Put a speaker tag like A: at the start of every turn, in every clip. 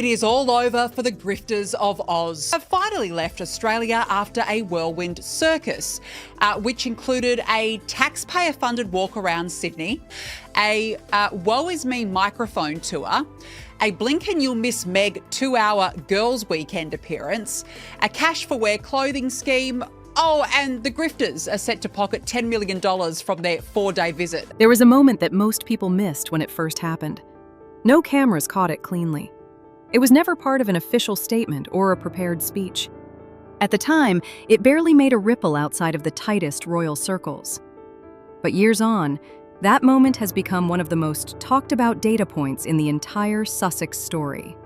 A: It is all over for the grifters of Oz. Have finally left Australia after a whirlwind circus, which included a taxpayer-funded walk around Sydney, a woe is me microphone tour, a blink and you'll miss Meg 2-hour girls' weekend appearance, a cash for wear clothing scheme. Oh, and the grifters are set to pocket $10 million from their 4-day visit.
B: There was a moment that most people missed when it first happened. No cameras caught it cleanly. It was never part of an official statement or a prepared speech. At the time, it barely made a ripple outside of the tightest royal circles. But years on, that moment has become one of the most talked about data points in the entire Sussex story.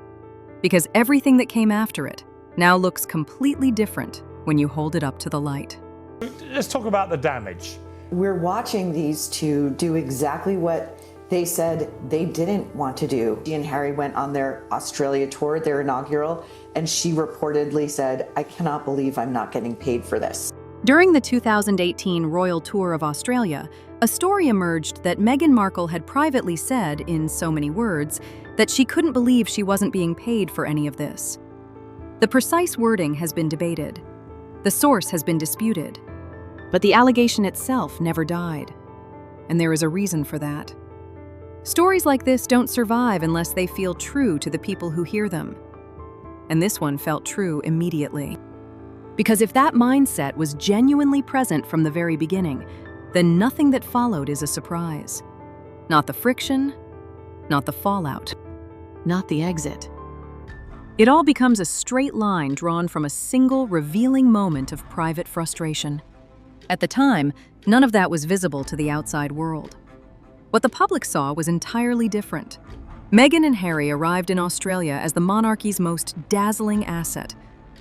B: Because everything that came after it now looks completely different when you hold it up to the light.
C: Let's talk about the damage.
D: We're watching these two do exactly what they said they didn't want to do. She and Harry went on their Australia tour, their inaugural, and she reportedly said, "I cannot believe I'm not getting paid for this."
B: During the 2018 royal tour of Australia, a story emerged that Meghan Markle had privately said, in so many words, that she couldn't believe she wasn't being paid for any of this. The precise wording has been debated. The source has been disputed. But the allegation itself never died. And there is a reason for that. Stories like this don't survive unless they feel true to the people who hear them. And this one felt true immediately. Because if that mindset was genuinely present from the very beginning, then nothing that followed is a surprise. Not the friction, not the fallout, not the exit. It all becomes a straight line drawn from a single revealing moment of private frustration. At the time, none of that was visible to the outside world. What the public saw was entirely different. Meghan and Harry arrived in Australia as the monarchy's most dazzling asset.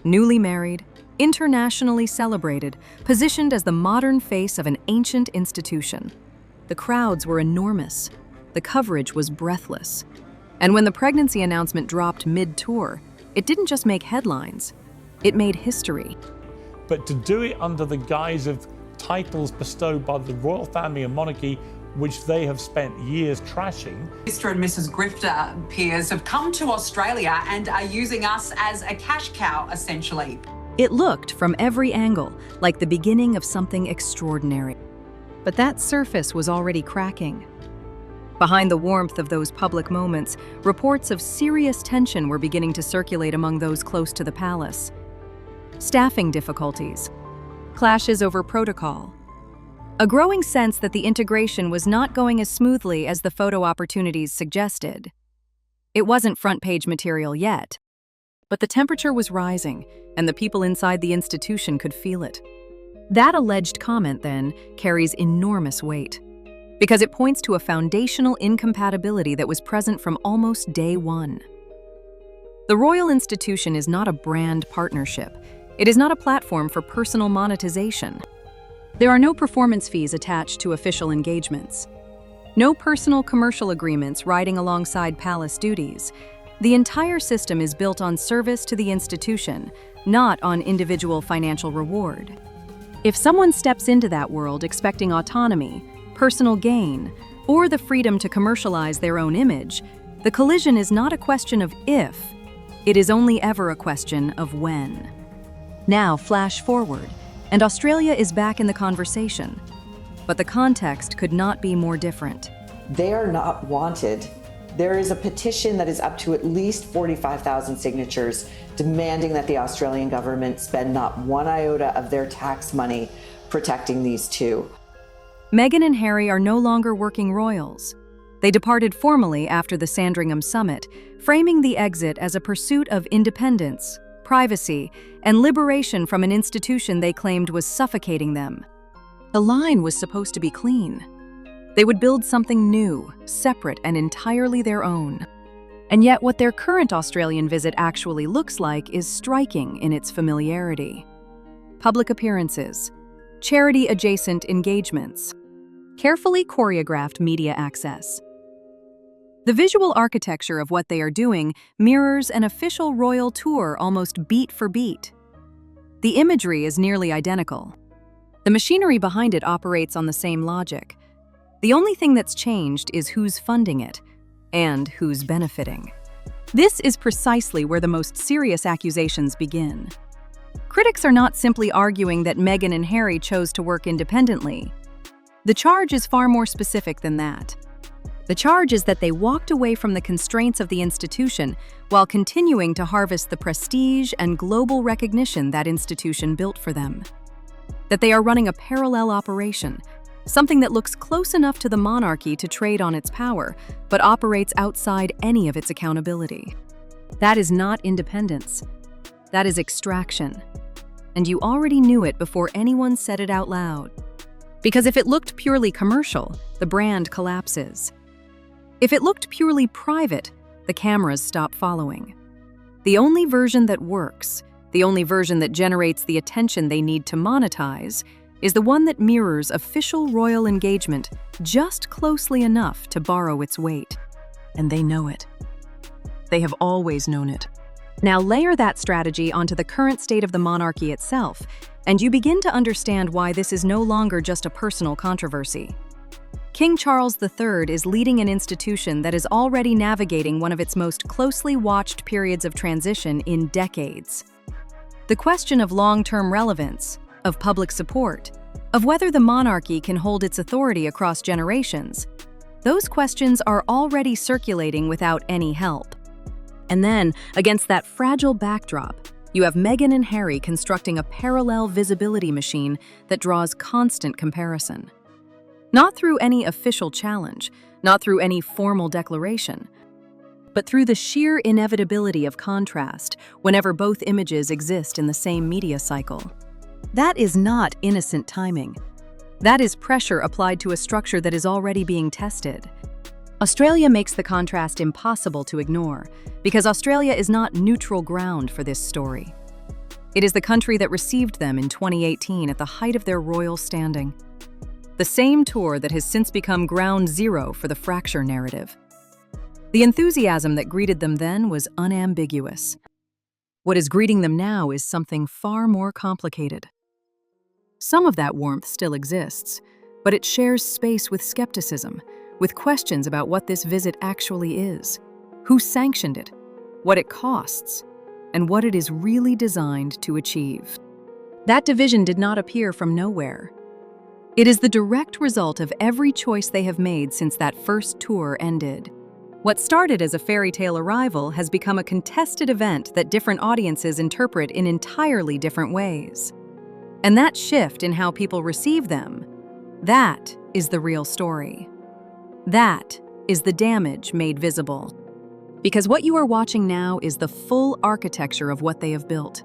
B: Newly married, internationally celebrated, positioned as the modern face of an ancient institution. The crowds were enormous. The coverage was breathless. And when the pregnancy announcement dropped mid-tour, it didn't just make headlines, it made history.
C: But to do it under the guise of titles bestowed by the royal family and monarchy, which they have spent years trashing.
A: Mr. and Mrs. Grifter peers have come to Australia and are using us as a cash cow, essentially.
B: It looked, from every angle, like the beginning of something extraordinary. But that surface was already cracking. Behind the warmth of those public moments, reports of serious tension were beginning to circulate among those close to the palace. Staffing difficulties, clashes over protocol, a growing sense that the integration was not going as smoothly as the photo opportunities suggested. It wasn't front-page material yet, but the temperature was rising, and the people inside the institution could feel it. That alleged comment, then, carries enormous weight, because it points to a foundational incompatibility that was present from almost day one. The royal institution is not a brand partnership. It is not a platform for personal monetization. There are no performance fees attached to official engagements. No personal commercial agreements riding alongside palace duties. The entire system is built on service to the institution, not on individual financial reward. If someone steps into that world expecting autonomy, personal gain, or the freedom to commercialize their own image, the collision is not a question of if, it is only ever a question of when. Now, flash forward, and Australia is back in the conversation. But the context could not be more different.
D: They are not wanted. There is a petition that is up to at least 45,000 signatures demanding that the Australian government spend not one iota of their tax money protecting these two.
B: Meghan and Harry are no longer working royals. They departed formally after the Sandringham summit, framing the exit as a pursuit of independence, privacy, and liberation from an institution they claimed was suffocating them. The line was supposed to be clean. They would build something new, separate, and entirely their own. And yet what their current Australian visit actually looks like is striking in its familiarity. Public appearances, charity-adjacent engagements, carefully choreographed media access. The visual architecture of what they are doing mirrors an official royal tour almost beat for beat. The imagery is nearly identical. The machinery behind it operates on the same logic. The only thing that's changed is who's funding it and who's benefiting. This is precisely where the most serious accusations begin. Critics are not simply arguing that Meghan and Harry chose to work independently. The charge is far more specific than that. The charge is that they walked away from the constraints of the institution while continuing to harvest the prestige and global recognition that institution built for them. That they are running a parallel operation, something that looks close enough to the monarchy to trade on its power, but operates outside any of its accountability. That is not independence. That is extraction. And you already knew it before anyone said it out loud. Because if it looked purely commercial, the brand collapses. If it looked purely private, the cameras stop following. The only version that works, the only version that generates the attention they need to monetize, is the one that mirrors official royal engagement just closely enough to borrow its weight. And they know it. They have always known it. Now layer that strategy onto the current state of the monarchy itself, and you begin to understand why this is no longer just a personal controversy. King Charles III is leading an institution that is already navigating one of its most closely watched periods of transition in decades. The question of long-term relevance, of public support, of whether the monarchy can hold its authority across generations, those questions are already circulating without any help. And then, against that fragile backdrop, you have Meghan and Harry constructing a parallel visibility machine that draws constant comparison. Not through any official challenge, not through any formal declaration, but through the sheer inevitability of contrast whenever both images exist in the same media cycle. That is not innocent timing. That is pressure applied to a structure that is already being tested. Australia makes the contrast impossible to ignore, because Australia is not neutral ground for this story. It is the country that received them in 2018 at the height of their royal standing. The same tour that has since become ground zero for the fracture narrative. The enthusiasm that greeted them then was unambiguous. What is greeting them now is something far more complicated. Some of that warmth still exists, but it shares space with skepticism, with questions about what this visit actually is, who sanctioned it, what it costs, and what it is really designed to achieve. That division did not appear from nowhere. It is the direct result of every choice they have made since that first tour ended. What started as a fairy tale arrival has become a contested event that different audiences interpret in entirely different ways. And that shift in how people receive them, that is the real story. That is the damage made visible. Because what you are watching now is the full architecture of what they have built.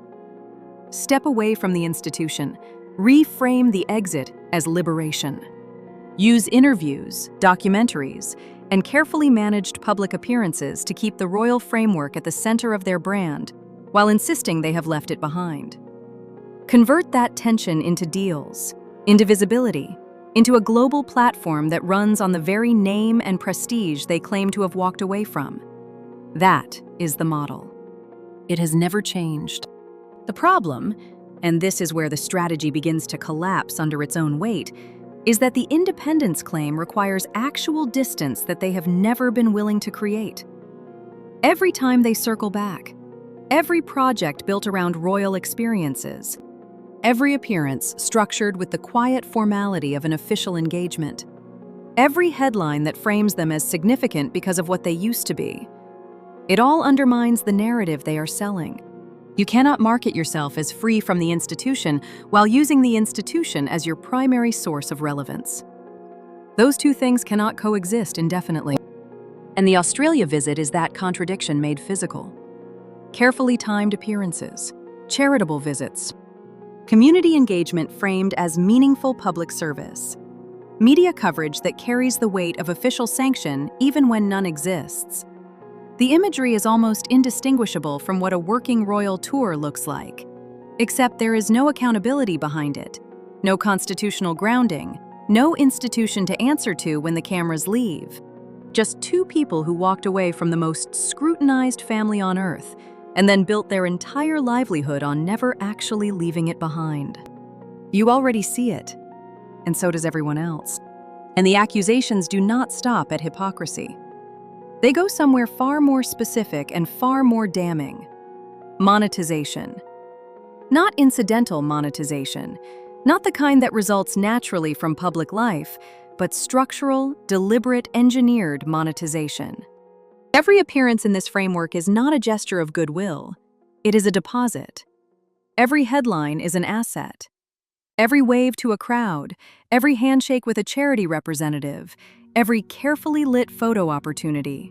B: Step away from the institution. Reframe the exit as liberation. Use interviews, documentaries, and carefully managed public appearances to keep the royal framework at the center of their brand, while insisting they have left it behind. Convert that tension into deals, into visibility, into a global platform that runs on the very name and prestige they claim to have walked away from. That is the model. It has never changed. The problem, and this is where the strategy begins to collapse under its own weight, is that the independence claim requires actual distance that they have never been willing to create. Every time they circle back, every project built around royal experiences, every appearance structured with the quiet formality of an official engagement, every headline that frames them as significant because of what they used to be, it all undermines the narrative they are selling. You cannot market yourself as free from the institution while using the institution as your primary source of relevance. Those two things cannot coexist indefinitely. And the Australia visit is that contradiction made physical. Carefully timed appearances, charitable visits, community engagement framed as meaningful public service, media coverage that carries the weight of official sanction even when none exists. The imagery is almost indistinguishable from what a working royal tour looks like, except there is no accountability behind it, no constitutional grounding, no institution to answer to when the cameras leave. Just two people who walked away from the most scrutinized family on earth and then built their entire livelihood on never actually leaving it behind. You already see it, and so does everyone else. And the accusations do not stop at hypocrisy. They go somewhere far more specific and far more damning. Monetization. Not incidental monetization, not the kind that results naturally from public life, but structural, deliberate, engineered monetization. Every appearance in this framework is not a gesture of goodwill. It is a deposit. Every headline is an asset. Every wave to a crowd, every handshake with a charity representative, every carefully lit photo opportunity.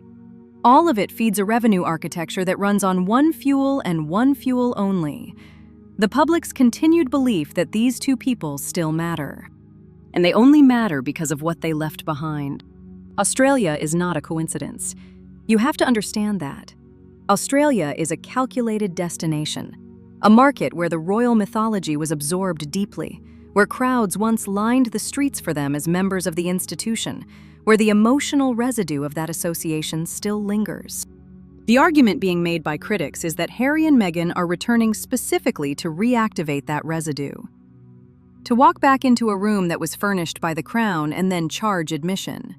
B: All of it feeds a revenue architecture that runs on one fuel and one fuel only: the public's continued belief that these two people still matter. And they only matter because of what they left behind. Australia is not a coincidence. You have to understand that. Australia is a calculated destination, a market where the royal mythology was absorbed deeply, where crowds once lined the streets for them as members of the institution, where the emotional residue of that association still lingers. The argument being made by critics is that Harry and Meghan are returning specifically to reactivate that residue. To walk back into a room that was furnished by the Crown and then charge admission.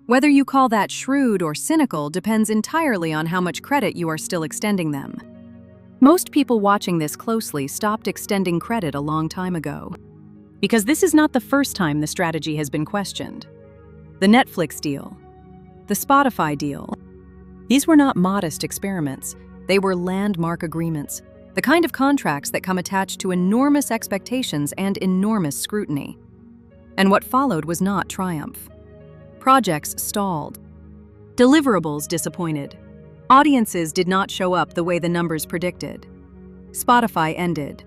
B: Whether you call that shrewd or cynical depends entirely on how much credit you are still extending them. Most people watching this closely stopped extending credit a long time ago. Because this is not the first time the strategy has been questioned. The Netflix deal, the Spotify deal. These were not modest experiments. They were landmark agreements, the kind of contracts that come attached to enormous expectations and enormous scrutiny. And what followed was not triumph. Projects stalled. Deliverables disappointed. Audiences did not show up the way the numbers predicted. Spotify ended.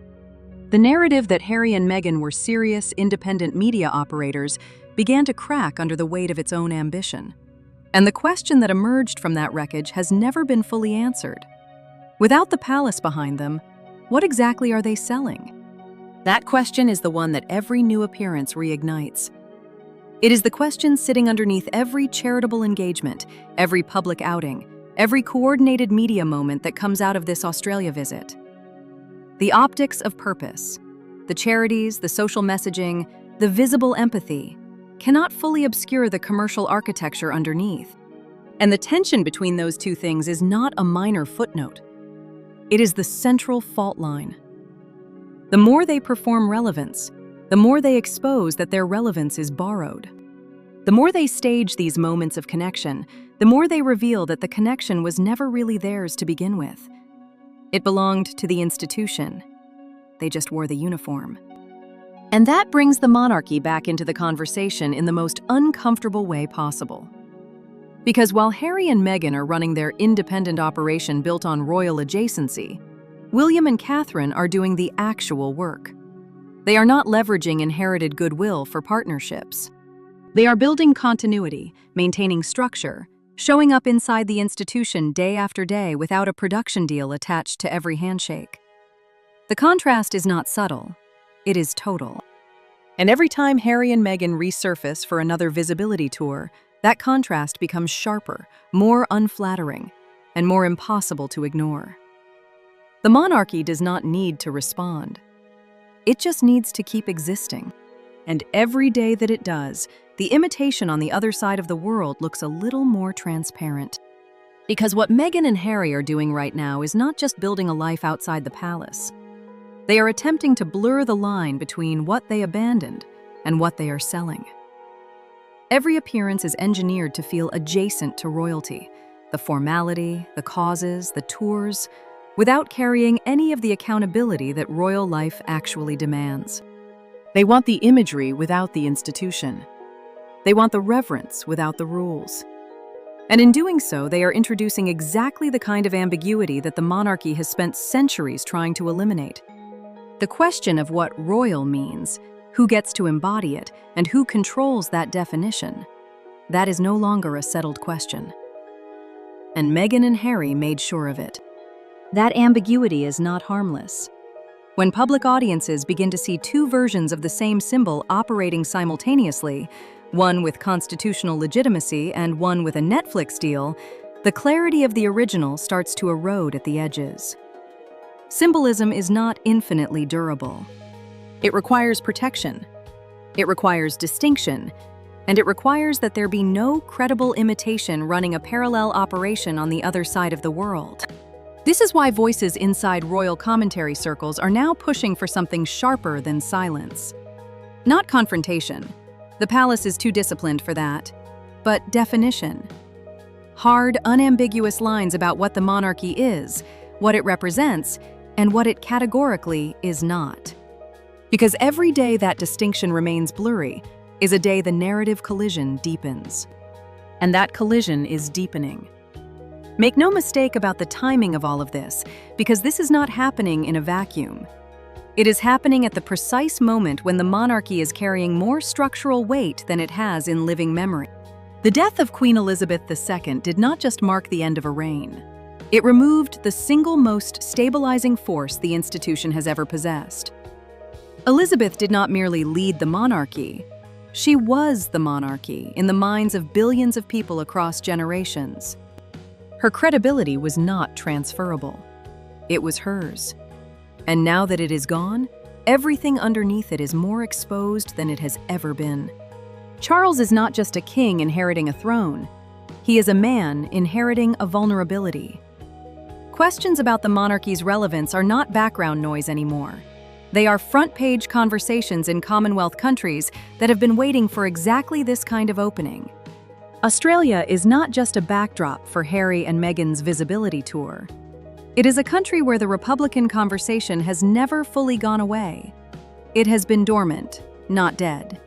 B: The narrative that Harry and Meghan were serious, independent media operators began to crack under the weight of its own ambition. And the question that emerged from that wreckage has never been fully answered. Without the palace behind them, what exactly are they selling? That question is the one that every new appearance reignites. It is the question sitting underneath every charitable engagement, every public outing, every coordinated media moment that comes out of this Australia visit. The optics of purpose, the charities, the social messaging, the visible empathy, cannot fully obscure the commercial architecture underneath. And the tension between those two things is not a minor footnote. It is the central fault line. The more they perform relevance, the more they expose that their relevance is borrowed. The more they stage these moments of connection, the more they reveal that the connection was never really theirs to begin with. It belonged to the institution. They just wore the uniform. And that brings the monarchy back into the conversation in the most uncomfortable way possible. Because while Harry and Meghan are running their independent operation built on royal adjacency, William and Catherine are doing the actual work. They are not leveraging inherited goodwill for partnerships. They are building continuity, maintaining structure, showing up inside the institution day after day without a production deal attached to every handshake. The contrast is not subtle. It is total. And every time Harry and Meghan resurface for another visibility tour, that contrast becomes sharper, more unflattering, and more impossible to ignore. The monarchy does not need to respond. It just needs to keep existing. And every day that it does, the imitation on the other side of the world looks a little more transparent. Because what Meghan and Harry are doing right now is not just building a life outside the palace. They are attempting to blur the line between what they abandoned and what they are selling. Every appearance is engineered to feel adjacent to royalty, the formality, the causes, the tours, without carrying any of the accountability that royal life actually demands. They want the imagery without the institution. They want the reverence without the rules. And in doing so, they are introducing exactly the kind of ambiguity that the monarchy has spent centuries trying to eliminate. The question of what royal means, who gets to embody it, and who controls that definition, that is no longer a settled question. And Meghan and Harry made sure of it. That ambiguity is not harmless. When public audiences begin to see two versions of the same symbol operating simultaneously, one with constitutional legitimacy and one with a Netflix deal, the clarity of the original starts to erode at the edges. Symbolism is not infinitely durable. It requires protection. It requires distinction. and it requires that there be no credible imitation running a parallel operation on the other side of the world. This is why voices inside royal commentary circles are now pushing for something sharper than silence. Not confrontation. The palace is too disciplined for that. But definition. Hard, unambiguous lines about what the monarchy is, what it represents, and what it categorically is not. Because every day that distinction remains blurry is a day the narrative collision deepens. And that collision is deepening. Make no mistake about the timing of all of this, because this is not happening in a vacuum. It is happening at the precise moment when the monarchy is carrying more structural weight than it has in living memory. The death of Queen Elizabeth II did not just mark the end of a reign. It removed the single most stabilizing force the institution has ever possessed. Elizabeth did not merely lead the monarchy. She was the monarchy in the minds of billions of people across generations. Her credibility was not transferable. It was hers. And now that it is gone, everything underneath it is more exposed than it has ever been. Charles is not just a king inheriting a throne. He is a man inheriting a vulnerability. Questions about the monarchy's relevance are not background noise anymore. They are front-page conversations in Commonwealth countries that have been waiting for exactly this kind of opening. Australia is not just a backdrop for Harry and Meghan's visibility tour. It is a country where the Republican conversation has never fully gone away. It has been dormant, not dead.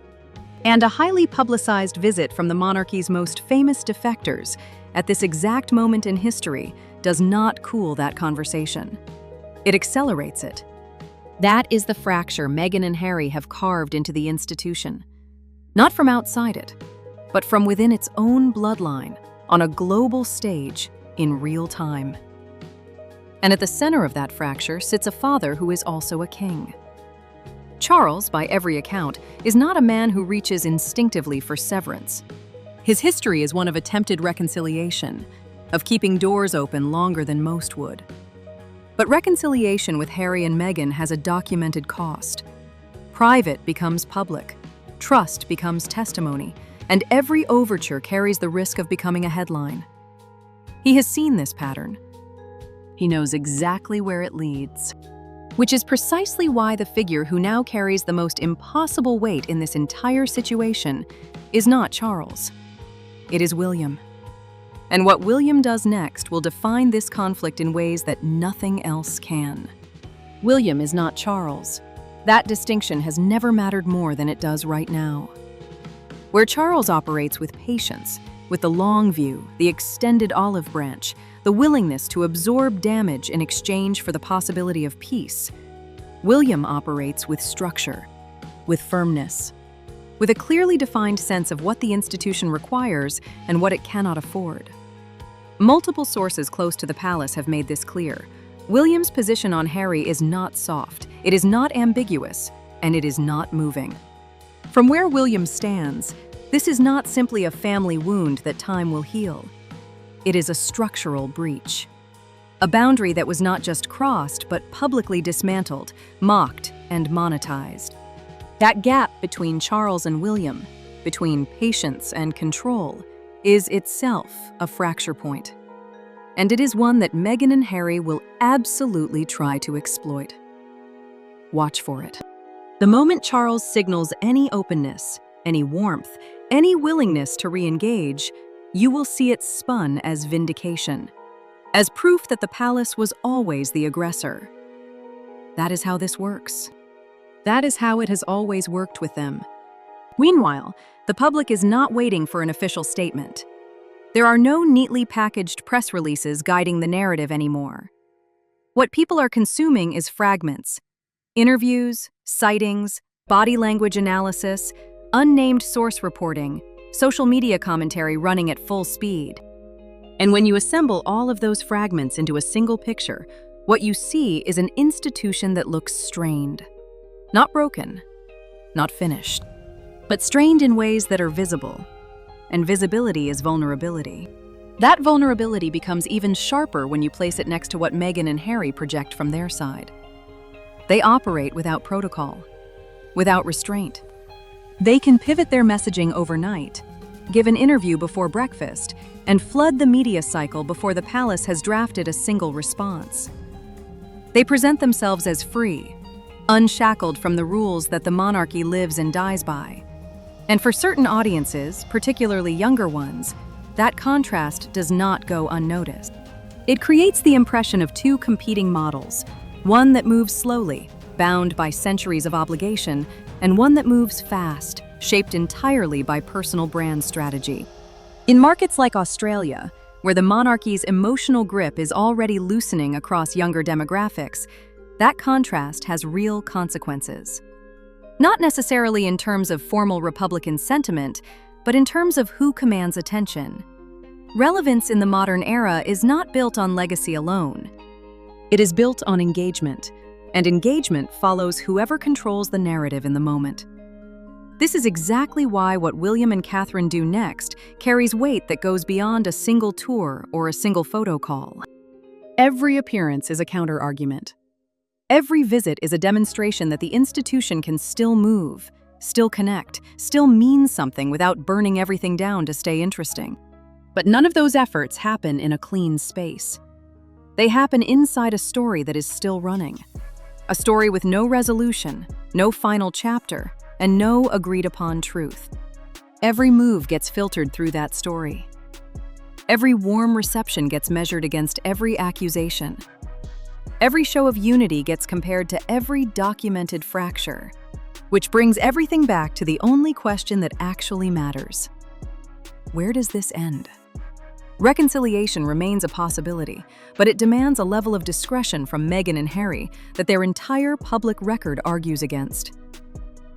B: And a highly publicized visit from the monarchy's most famous defectors at this exact moment in history does not cool that conversation. It accelerates it. That is the fracture Meghan and Harry have carved into the institution. Not from outside it, but from within its own bloodline, on a global stage, in real time. And at the center of that fracture sits a father who is also a king. Charles, by every account, is not a man who reaches instinctively for severance. His history is one of attempted reconciliation, of keeping doors open longer than most would. But reconciliation with Harry and Meghan has a documented cost. Private becomes public, trust becomes testimony, and every overture carries the risk of becoming a headline. He has seen this pattern. He knows exactly where it leads. Which is precisely why the figure who now carries the most impossible weight in this entire situation is not Charles. It is William. And what William does next will define this conflict in ways that nothing else can. William is not Charles. That distinction has never mattered more than it does right now. Where Charles operates with patience, with the long view, the extended olive branch, the willingness to absorb damage in exchange for the possibility of peace, William operates with structure, with firmness, with a clearly defined sense of what the institution requires and what it cannot afford. Multiple sources close to the palace have made this clear. William's position on Harry is not soft, it is not ambiguous, and it is not moving. From where William stands, this is not simply a family wound that time will heal. It is a structural breach. A boundary that was not just crossed, but publicly dismantled, mocked, and monetized. That gap between Charles and William, between patience and control, is itself a fracture point. And it is one that Meghan and Harry will absolutely try to exploit. Watch for it. The moment Charles signals any openness, any warmth, any willingness to re-engage, you will see it spun as vindication, as proof that the palace was always the aggressor. That is how this works. That is how it has always worked with them. Meanwhile, the public is not waiting for an official statement. There are no neatly packaged press releases guiding the narrative anymore. What people are consuming is fragments, interviews, sightings, body language analysis, unnamed source reporting, social media commentary running at full speed. And when you assemble all of those fragments into a single picture, what you see is an institution that looks strained. Not broken, not finished, but strained in ways that are visible. And visibility is vulnerability. That vulnerability becomes even sharper when you place it next to what Meghan and Harry project from their side. They operate without protocol, without restraint. They can pivot their messaging overnight, give an interview before breakfast, and flood the media cycle before the palace has drafted a single response. They present themselves as free, unshackled from the rules that the monarchy lives and dies by. And for certain audiences, particularly younger ones, that contrast does not go unnoticed. It creates the impression of two competing models, one that moves slowly, bound by centuries of obligation, and one that moves fast, shaped entirely by personal brand strategy. In markets like Australia, where the monarchy's emotional grip is already loosening across younger demographics, that contrast has real consequences. Not necessarily in terms of formal Republican sentiment, but in terms of who commands attention. Relevance in the modern era is not built on legacy alone. It is built on engagement, and engagement follows whoever controls the narrative in the moment. This is exactly why what William and Catherine do next carries weight that goes beyond a single tour or a single photo call. Every appearance is a counter-argument. Every visit is a demonstration that the institution can still move, still connect, still mean something without burning everything down to stay interesting. But none of those efforts happen in a clean space. They happen inside a story that is still running. A story with no resolution, no final chapter, and no agreed-upon truth. Every move gets filtered through that story. Every warm reception gets measured against every accusation. Every show of unity gets compared to every documented fracture, which brings everything back to the only question that actually matters. Where does this end? Reconciliation remains a possibility, but it demands a level of discretion from Meghan and Harry that their entire public record argues against.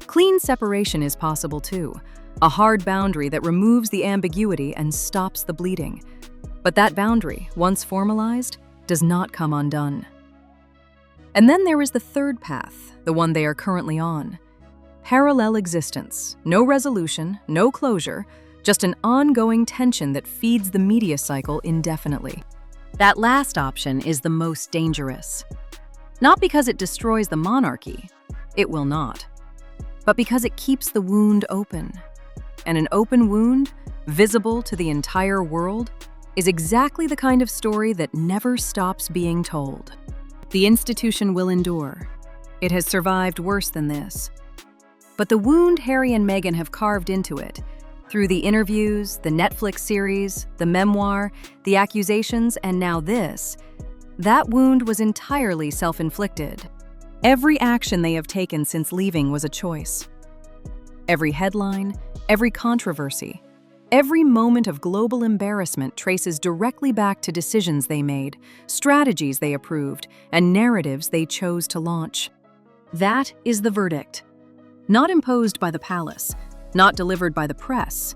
B: Clean separation is possible too, a hard boundary that removes the ambiguity and stops the bleeding. But that boundary, once formalized, does not come undone. And then there is the third path, the one they are currently on. Parallel existence, no resolution, no closure, just an ongoing tension that feeds the media cycle indefinitely. That last option is the most dangerous. Not because it destroys the monarchy, it will not, but because it keeps the wound open. And an open wound, visible to the entire world, is exactly the kind of story that never stops being told. The institution will endure. It has survived worse than this. But the wound Harry and Meghan have carved into it, through the interviews, the Netflix series, the memoir, the accusations, and now this, that wound was entirely self-inflicted. Every action they have taken since leaving was a choice. Every headline, every controversy, every moment of global embarrassment traces directly back to decisions they made, strategies they approved, and narratives they chose to launch. That is the verdict. Not imposed by the palace, not delivered by the press,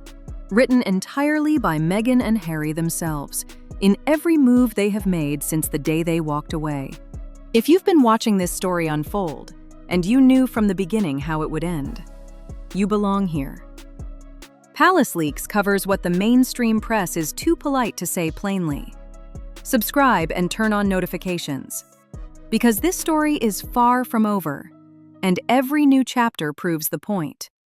B: written entirely by Meghan and Harry themselves, in every move they have made since the day they walked away. If you've been watching this story unfold, and you knew from the beginning how it would end, you belong here. Palace Leaks covers what the mainstream press is too polite to say plainly. Subscribe and turn on notifications, because this story is far from over, and every new chapter proves the point.